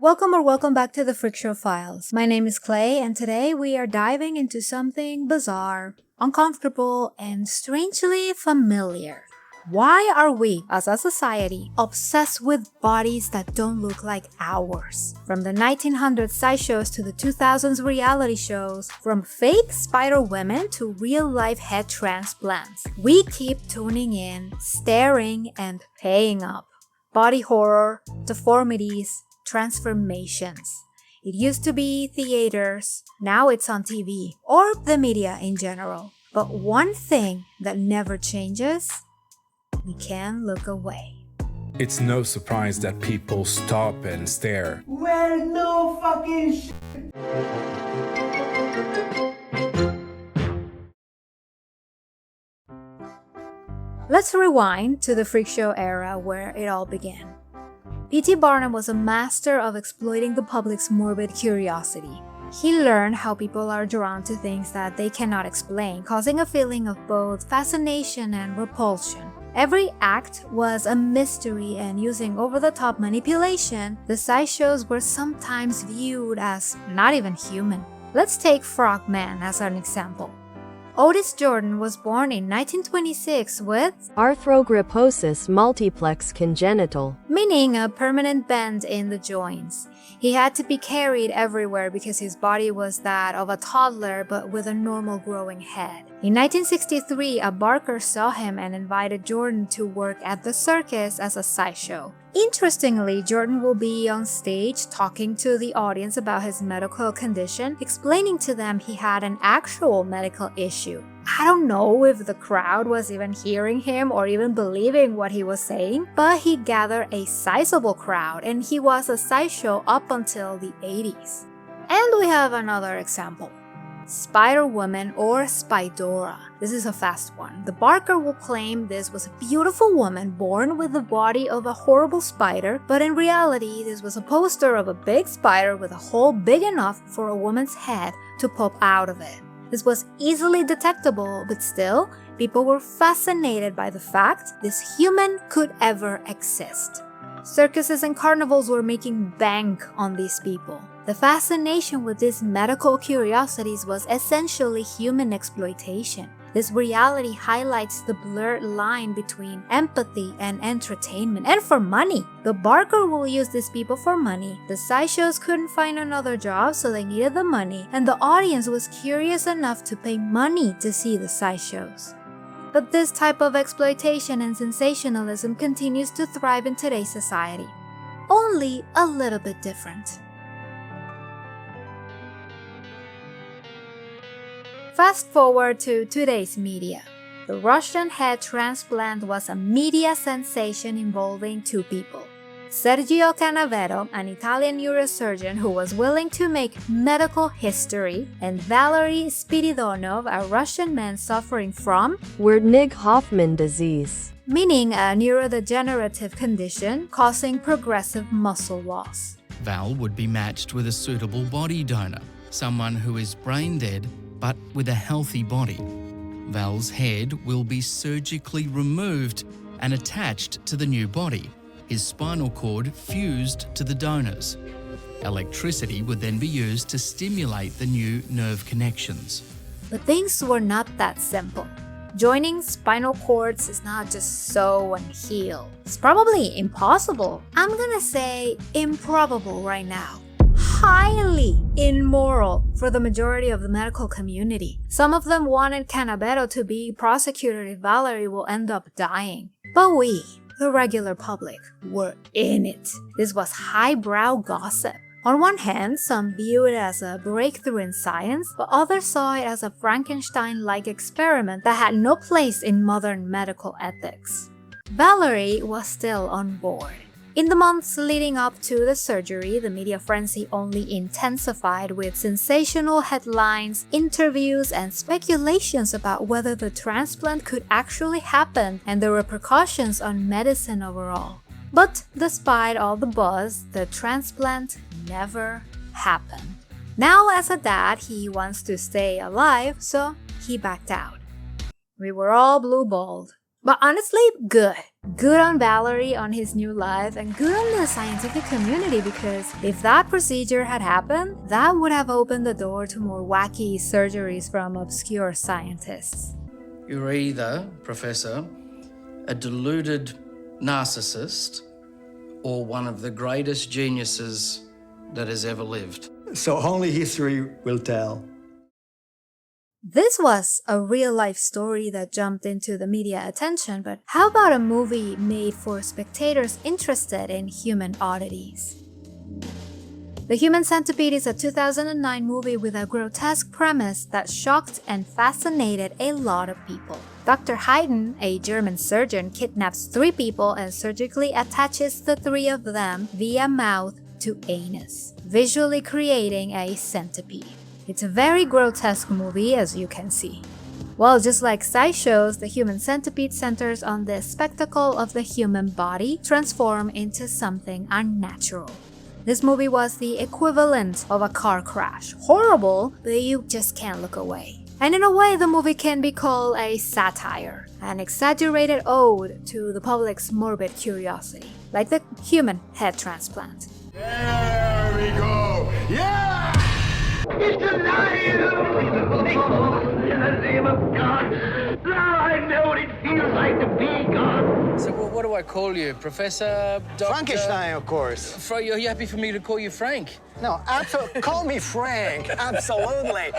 Welcome back to the Freakshow Files. My name is Clay, and today we are diving into something bizarre, uncomfortable, and strangely familiar. Why are we, as a society, obsessed with bodies that don't look like ours? From the 1900s sideshows to the 2000s reality shows, from fake spider women to real-life head transplants, we keep tuning in, staring, and paying up. Body horror, deformities, transformations. It used to be theaters, now it's on TV, or the media in general. But one thing that never changes, we can't look away. It's no surprise that people stop and stare. Well, no fucking shit. Let's rewind to the Freakshow era where it all began. P.T. Barnum was a master of exploiting the public's morbid curiosity. He learned how people are drawn to things that they cannot explain, causing a feeling of both fascination and repulsion. Every act was a mystery, and using over-the-top manipulation, the sideshows were sometimes viewed as not even human. Let's take Frogman as an example. Otis Jordan was born in 1926 with arthrogryposis multiplex congenital, meaning a permanent bend in the joints. He had to be carried everywhere because his body was that of a toddler but with a normal growing head. In 1963, a barker saw him and invited Jordan to work at the circus as a sideshow. Interestingly, Jordan will be on stage talking to the audience about his medical condition, explaining to them he had an actual medical issue. I don't know if the crowd was even hearing him or even believing what he was saying, but he gathered a sizable crowd, and he was a sideshow up until the 80s. And we have another example. Spider-Woman or Spidora. This is a fast one. The barker will claim this was a beautiful woman born with the body of a horrible spider, but in reality this was a poster of a big spider with a hole big enough for a woman's head to pop out of it. This was easily detectable, but still, people were fascinated by the fact this human could ever exist. Circuses and carnivals were making bank on these people. The fascination with these medical curiosities was essentially human exploitation. This reality highlights the blurred line between empathy and entertainment, and for money. The barker will use these people for money. The sideshows couldn't find another job, so they needed the money, and the audience was curious enough to pay money to see the sideshows. But this type of exploitation and sensationalism continues to thrive in today's society, only a little bit different. Fast forward to today's media. The Russian head transplant was a media sensation involving two people. Sergio Canavero, an Italian neurosurgeon who was willing to make medical history, and Valery Spiridonov, a Russian man suffering from Wernig-Hoffman disease, meaning a neurodegenerative condition causing progressive muscle loss. Val would be matched with a suitable body donor, someone who is brain dead but with a healthy body. Val's head will be surgically removed and attached to the new body, his spinal cord fused to the donor's. Electricity would then be used to stimulate the new nerve connections. But things were not that simple. Joining spinal cords is not just sew and heal. It's probably impossible. I'm gonna say improbable right now. Highly immoral for the majority of the medical community. Some of them wanted Canavero to be prosecuted if Valerie will end up dying. But we, the regular public, were in it. This was highbrow gossip. On one hand, some viewed it as a breakthrough in science, but others saw it as a Frankenstein-like experiment that had no place in modern medical ethics. Valerie was still on board. In the months leading up to the surgery, the media frenzy only intensified with sensational headlines, interviews, and speculations about whether the transplant could actually happen and the repercussions on medicine overall. But despite all the buzz, the transplant never happened. Now, as a dad, he wants to stay alive, so he backed out. We were all blue-balled. But honestly, good. Good on Valerie on his new life, and good on the scientific community, because if that procedure had happened, that would have opened the door to more wacky surgeries from obscure scientists. You're either, Professor, a deluded narcissist or one of the greatest geniuses that has ever lived. So only history will tell. This was a real-life story that jumped into the media attention, but how about a movie made for spectators interested in human oddities? The Human Centipede is a 2009 movie with a grotesque premise that shocked and fascinated a lot of people. Dr. Haydn, a German surgeon, kidnaps 3 people and surgically attaches the 3 of them via mouth to anus, visually creating a centipede. It's a very grotesque movie, as you can see. Well, just like sideshows, the Human Centipede centers on the spectacle of the human body transformed into something unnatural. This movie was the equivalent of a car crash. Horrible, but you just can't look away. And in a way, the movie can be called a satire, an exaggerated ode to the public's morbid curiosity, like the human head transplant. There we go. Yeah! It's alive! In the name of God! Now I know what it feels like to be God! So what do I call you? Professor? Doctor? Frankenstein, of course. Are you happy for me to call you Frank? No, absolutely. Call me Frank. Absolutely.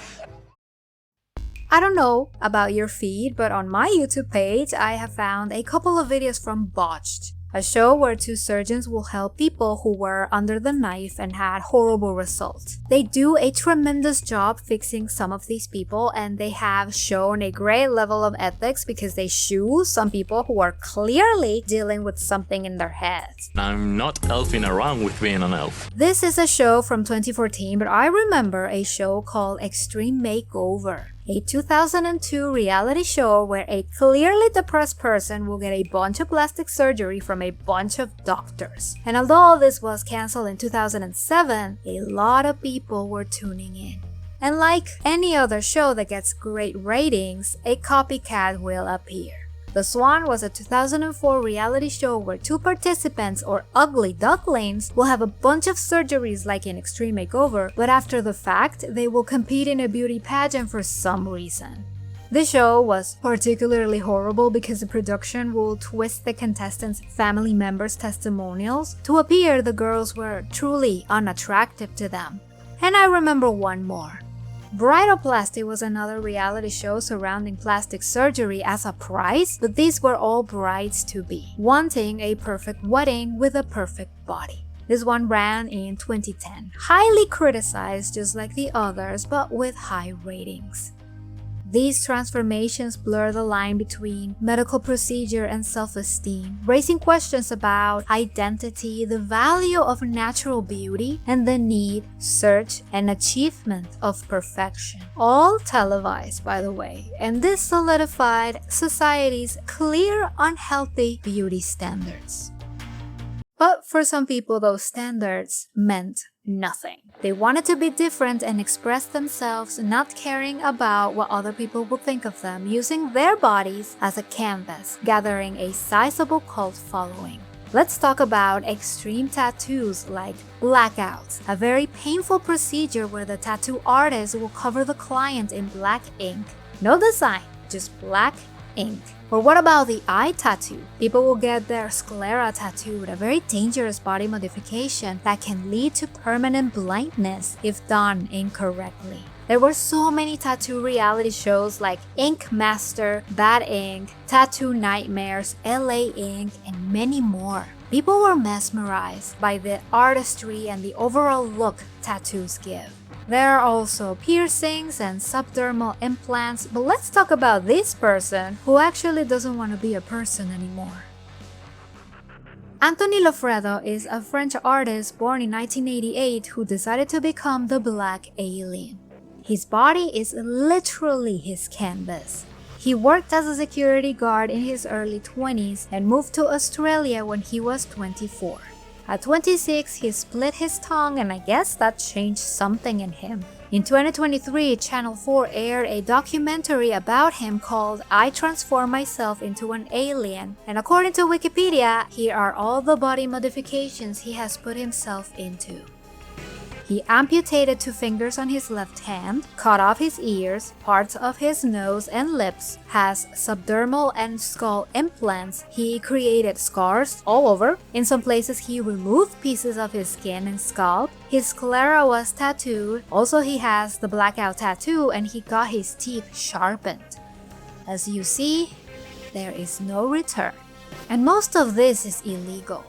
I don't know about your feed, but on my YouTube page, I have found a couple of videos from Botched, a show where 2 surgeons will help people who were under the knife and had horrible results. They do a tremendous job fixing some of these people, and they have shown a great level of ethics because they shoe some people who are clearly dealing with something in their heads. I'm not elfing around with being an elf. This is a show from 2014, but I remember a show called Extreme Makeover, a 2002 reality show where a clearly depressed person will get a bunch of plastic surgery from a bunch of doctors. And although this was cancelled in 2007, a lot of people were tuning in. And like any other show that gets great ratings, a copycat will appear. The Swan was a 2004 reality show where 2 participants, or ugly ducklings, will have a bunch of surgeries like in Extreme Makeover, but after the fact, they will compete in a beauty pageant for some reason. The show was particularly horrible because the production will twist the contestants' family members' testimonials to appear the girls were truly unattractive to them. And I remember one more. Bridoplasty was another reality show surrounding plastic surgery as a prize, but these were all brides-to-be, wanting a perfect wedding with a perfect body. This one ran in 2010, highly criticized just like the others, but with high ratings. These transformations blur the line between medical procedure and self-esteem, raising questions about identity, the value of natural beauty, and the need, search, and achievement of perfection. All televised, by the way, and this solidified society's clear, unhealthy beauty standards. But for some people, those standards meant nothing. They wanted to be different and express themselves, not caring about what other people would think of them, using their bodies as a canvas, gathering a sizable cult following. Let's talk about extreme tattoos like blackouts, a very painful procedure where the tattoo artist will cover the client in black ink. No design, just black ink. Or what about the eye tattoo? People will get their sclera tattooed, a very dangerous body modification that can lead to permanent blindness if done incorrectly. There were so many tattoo reality shows like Ink Master, Bad Ink, Tattoo Nightmares, LA Ink, and many more. People were mesmerized by the artistry and the overall look tattoos give. There are also piercings and subdermal implants, but let's talk about this person who actually doesn't want to be a person anymore. Anthony Loffredo is a French artist born in 1988 who decided to become the Black Alien. His body is literally his canvas. He worked as a security guard in his early 20s and moved to Australia when he was 24. At 26, he split his tongue, and I guess that changed something in him. In 2023, Channel 4 aired a documentary about him called I Transform Myself into an Alien, and according to Wikipedia, here are all the body modifications he has put himself into. He amputated 2 fingers on his left hand, cut off his ears, parts of his nose and lips, has subdermal and skull implants, he created scars all over, in some places he removed pieces of his skin and scalp, his sclera was tattooed, also he has the blackout tattoo and he got his teeth sharpened. As you see, there is no return. And most of this is illegal.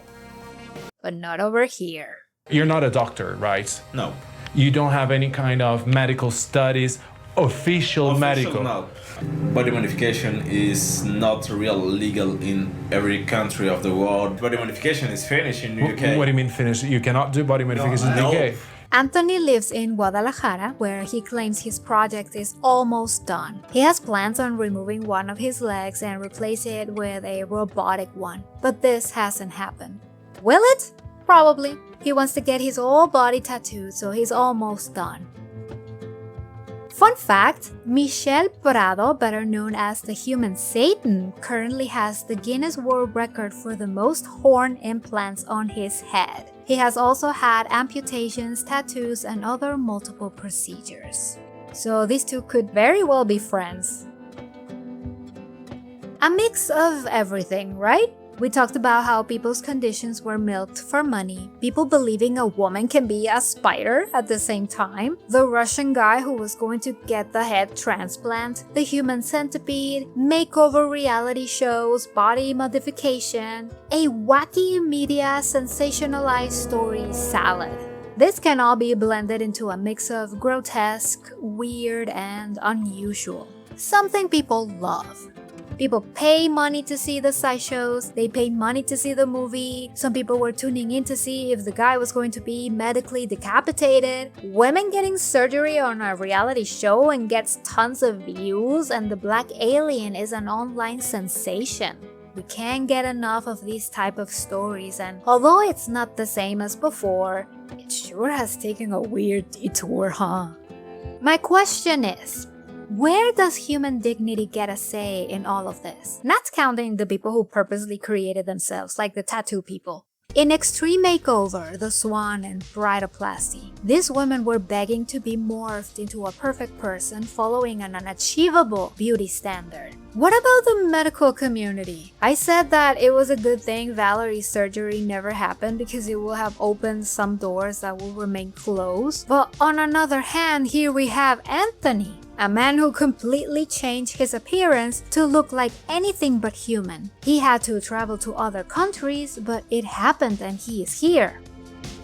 But not over here. You're not a doctor, right? No. You don't have any kind of medical studies, official medical. No. Body modification is not real legal in every country of the world. Body modification is finished in the UK. What do you mean finished? You cannot do body modification in the UK. Anthony lives in Guadalajara, where he claims his project is almost done. He has plans on removing one of his legs and replace it with a robotic one. But this hasn't happened. Will it? Probably. He wants to get his whole body tattooed, so he's almost done. Fun fact, Michel Prado, better known as the Human Satan, currently has the Guinness World Record for the most horn implants on his head. He has also had amputations, tattoos, and other multiple procedures. So these two could very well be friends. A mix of everything, right? We talked about how people's conditions were milked for money, people believing a woman can be a spider at the same time, the Russian guy who was going to get the head transplant, the human centipede, makeover reality shows, body modification, a wacky media sensationalized story salad. This can all be blended into a mix of grotesque, weird, and unusual. Something people love. People pay money to see the sideshows, they paid money to see the movie, some people were tuning in to see if the guy was going to be medically decapitated, women getting surgery on a reality show and gets tons of views, and the black alien is an online sensation. We can't get enough of these type of stories, and although it's not the same as before, it sure has taken a weird detour, huh? My question is, where does human dignity get a say in all of this? Not counting the people who purposely created themselves, like the tattoo people. In Extreme Makeover, The Swan, and Bridoplasty, these women were begging to be morphed into a perfect person following an unachievable beauty standard. What about the medical community? I said that it was a good thing Valerie's surgery never happened because it will have opened some doors that will remain closed. But on another hand, here we have Anthony, a man who completely changed his appearance to look like anything but human. He had to travel to other countries, but it happened and he is here,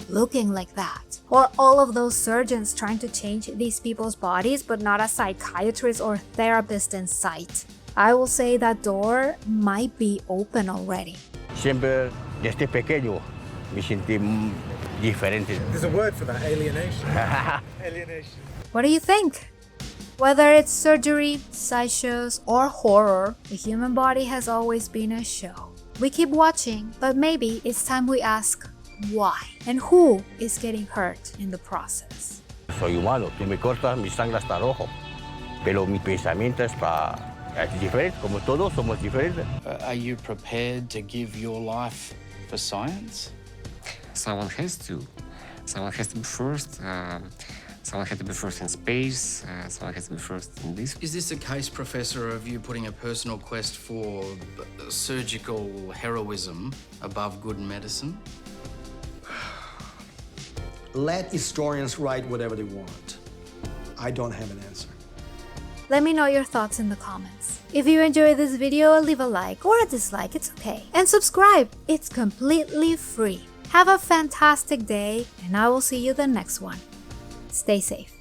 looking like that. Or all of those surgeons trying to change these people's bodies, but not a psychiatrist or therapist in sight. I will say that door might be open already. Siempre desde pequeño me sentí diferente. There's a word for that, alienation. Alienation. What do you think? Whether it's surgery, sideshows, or horror, the human body has always been a show. We keep watching, but maybe it's time we ask why and who is getting hurt in the process. Soy humano, tú me cortas, mi sangre está rojo, pero mi pensamiento está diferente, como todos somos diferentes. Are you prepared to give your life for science? Someone has to. Someone has to be first. Someone had to be first in space, someone has to be first in this. Is this a case, Professor, of you putting a personal quest for surgical heroism above good medicine? Let historians write whatever they want. I don't have an answer. Let me know your thoughts in the comments. If you enjoyed this video, leave a like or a dislike, it's okay. And subscribe, it's completely free. Have a fantastic day, and I will see you the next one. Stay safe.